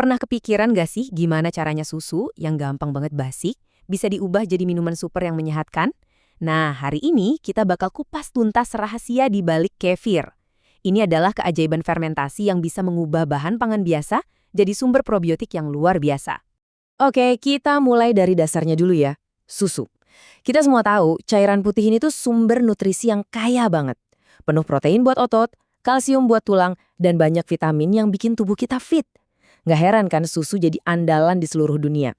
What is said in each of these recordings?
Pernah kepikiran gak sih gimana caranya susu yang gampang banget basi bisa diubah jadi minuman super yang menyehatkan? Nah, hari ini kita bakal kupas tuntas rahasia di balik kefir. Ini adalah keajaiban fermentasi yang bisa mengubah bahan pangan biasa jadi sumber probiotik yang luar biasa. Oke, kita mulai dari dasarnya dulu ya, susu. Kita semua tahu cairan putih ini tuh sumber nutrisi yang kaya banget. Penuh protein buat otot, kalsium buat tulang, dan banyak vitamin yang bikin tubuh kita fit. Nggak heran kan susu jadi andalan di seluruh dunia.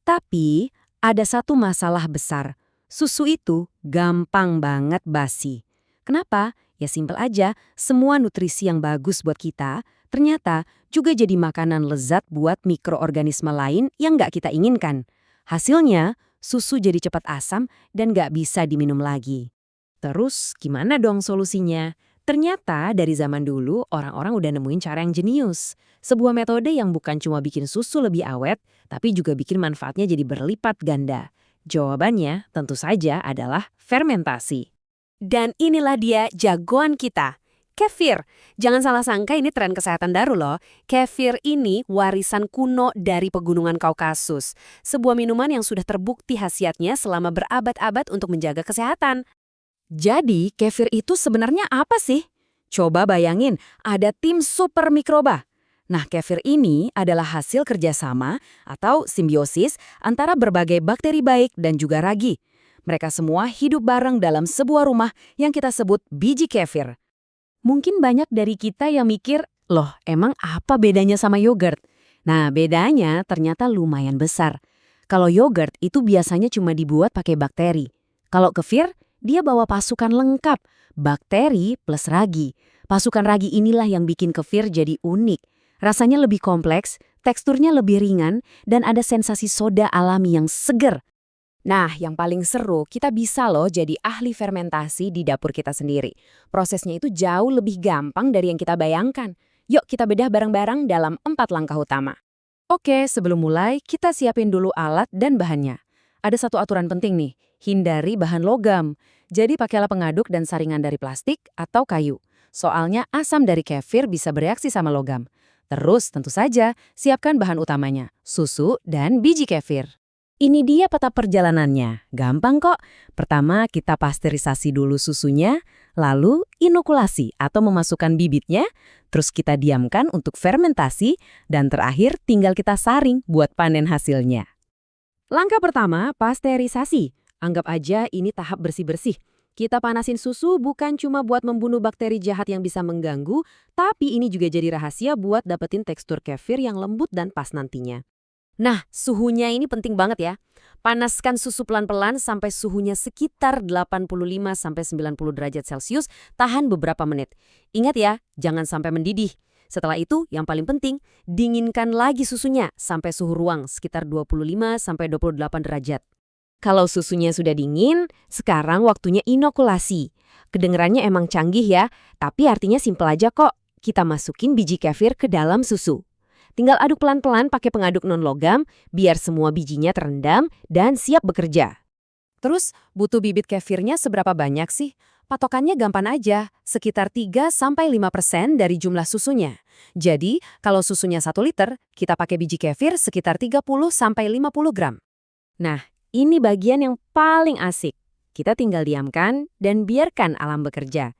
Tapi, ada satu masalah besar. Susu itu gampang banget basi. Kenapa? Ya simpel aja, semua nutrisi yang bagus buat kita, ternyata juga jadi makanan lezat buat mikroorganisme lain yang nggak kita inginkan. Hasilnya, susu jadi cepat asam dan nggak bisa diminum lagi. Terus, gimana dong solusinya? Ternyata dari zaman dulu orang-orang udah nemuin cara yang jenius. Sebuah metode yang bukan cuma bikin susu lebih awet, tapi juga bikin manfaatnya jadi berlipat ganda. Jawabannya tentu saja adalah fermentasi. Dan inilah dia jagoan kita, kefir. Jangan salah sangka ini tren kesehatan baru loh. Kefir ini warisan kuno dari pegunungan Kaukasus. Sebuah minuman yang sudah terbukti khasiatnya selama berabad-abad untuk menjaga kesehatan. Jadi, kefir itu sebenarnya apa sih? Coba bayangin, ada tim super mikroba. Nah, kefir ini adalah hasil kerjasama atau simbiosis antara berbagai bakteri baik dan juga ragi. Mereka semua hidup bareng dalam sebuah rumah yang kita sebut biji kefir. Mungkin banyak dari kita yang mikir, loh emang apa bedanya sama yogurt? Nah, bedanya ternyata lumayan besar. Kalau yogurt itu biasanya cuma dibuat pakai bakteri. Kalau kefir, dia bawa pasukan lengkap, bakteri plus ragi. Pasukan ragi inilah yang bikin kefir jadi unik. Rasanya lebih kompleks, teksturnya lebih ringan, dan ada sensasi soda alami yang seger. Nah, yang paling seru, kita bisa loh jadi ahli fermentasi di dapur kita sendiri. Prosesnya itu jauh lebih gampang dari yang kita bayangkan. Yuk kita bedah bareng-bareng dalam 4 langkah utama. Oke, sebelum mulai, kita siapin dulu alat dan bahannya. Ada satu aturan penting nih, hindari bahan logam. Jadi pakailah pengaduk dan saringan dari plastik atau kayu. Soalnya asam dari kefir bisa bereaksi sama logam. Terus tentu saja siapkan bahan utamanya, susu dan biji kefir. Ini dia peta perjalanannya, gampang kok. Pertama kita pasteurisasi dulu susunya, lalu inokulasi atau memasukkan bibitnya, terus kita diamkan untuk fermentasi, dan terakhir tinggal kita saring buat panen hasilnya. Langkah pertama, pasteurisasi. Anggap aja ini tahap bersih-bersih. Kita panasin susu bukan cuma buat membunuh bakteri jahat yang bisa mengganggu, tapi ini juga jadi rahasia buat dapetin tekstur kefir yang lembut dan pas nantinya. Nah, suhunya ini penting banget ya. Panaskan susu pelan-pelan sampai suhunya sekitar 85-90 derajat Celcius, tahan beberapa menit. Ingat ya, jangan sampai mendidih. Setelah itu, yang paling penting, dinginkan lagi susunya sampai suhu ruang sekitar 25-28 derajat. Kalau susunya sudah dingin, sekarang waktunya inokulasi. Kedengerannya emang canggih ya, tapi artinya simpel aja kok. Kita masukin biji kefir ke dalam susu. Tinggal aduk pelan-pelan pakai pengaduk non-logam, biar semua bijinya terendam dan siap bekerja. Terus, butuh bibit kefirnya seberapa banyak sih? Patokannya gampang aja, sekitar 3-5% dari jumlah susunya. Jadi, kalau susunya 1 liter, kita pakai biji kefir sekitar 30-50 gram. Nah, ini bagian yang paling asik. Kita tinggal diamkan dan biarkan alam bekerja.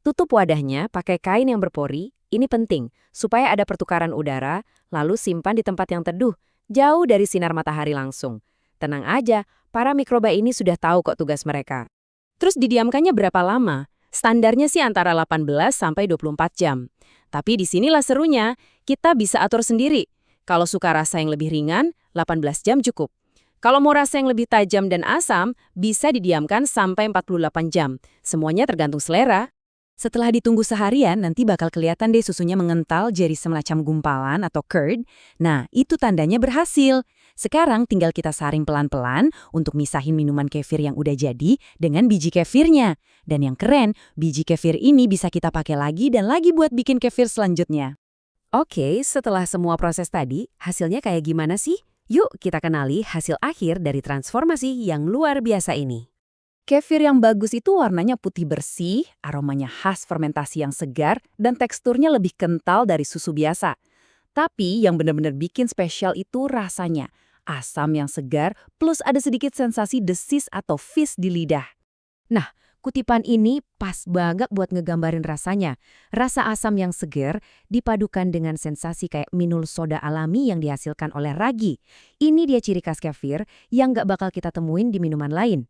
Tutup wadahnya pakai kain yang berpori, ini penting, supaya ada pertukaran udara, lalu simpan di tempat yang teduh, jauh dari sinar matahari langsung. Tenang aja, para mikroba ini sudah tahu kok tugas mereka. Terus didiamkannya berapa lama? Standarnya sih antara 18-24 jam. Tapi disinilah serunya, kita bisa atur sendiri. Kalau suka rasa yang lebih ringan, 18 jam cukup. Kalau mau rasa yang lebih tajam dan asam, bisa didiamkan sampai 48 jam. Semuanya tergantung selera. Setelah ditunggu seharian, nanti bakal kelihatan deh susunya mengental jadi semacam gumpalan atau curd. Nah, itu tandanya berhasil. Sekarang tinggal kita saring pelan-pelan untuk misahin minuman kefir yang udah jadi dengan biji kefirnya. Dan yang keren, biji kefir ini bisa kita pakai lagi dan lagi buat bikin kefir selanjutnya. Oke, setelah semua proses tadi, hasilnya kayak gimana sih? Yuk kita kenali hasil akhir dari transformasi yang luar biasa ini. Kefir yang bagus itu warnanya putih bersih, aromanya khas fermentasi yang segar, dan teksturnya lebih kental dari susu biasa. Tapi yang benar-benar bikin spesial itu rasanya. Asam yang segar plus ada sedikit sensasi desis atau fizz di lidah. Nah, kutipan ini pas banget buat ngegambarin rasanya. Rasa asam yang seger dipadukan dengan sensasi kayak minum soda alami yang dihasilkan oleh ragi. Ini dia ciri khas kefir yang nggak bakal kita temuin di minuman lain.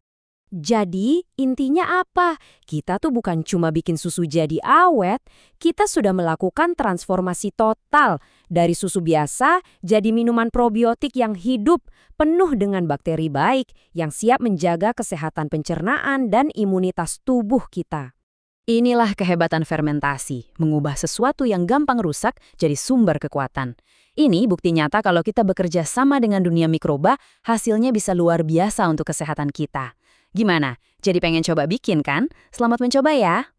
Jadi, intinya apa? Kita tuh bukan cuma bikin susu jadi awet, kita sudah melakukan transformasi total dari susu biasa jadi minuman probiotik yang hidup, penuh dengan bakteri baik yang siap menjaga kesehatan pencernaan dan imunitas tubuh kita. Inilah kehebatan fermentasi, mengubah sesuatu yang gampang rusak jadi sumber kekuatan. Ini bukti nyata kalau kita bekerja sama dengan dunia mikroba, hasilnya bisa luar biasa untuk kesehatan kita. Gimana? Jadi pengen coba bikin kan? Selamat mencoba ya!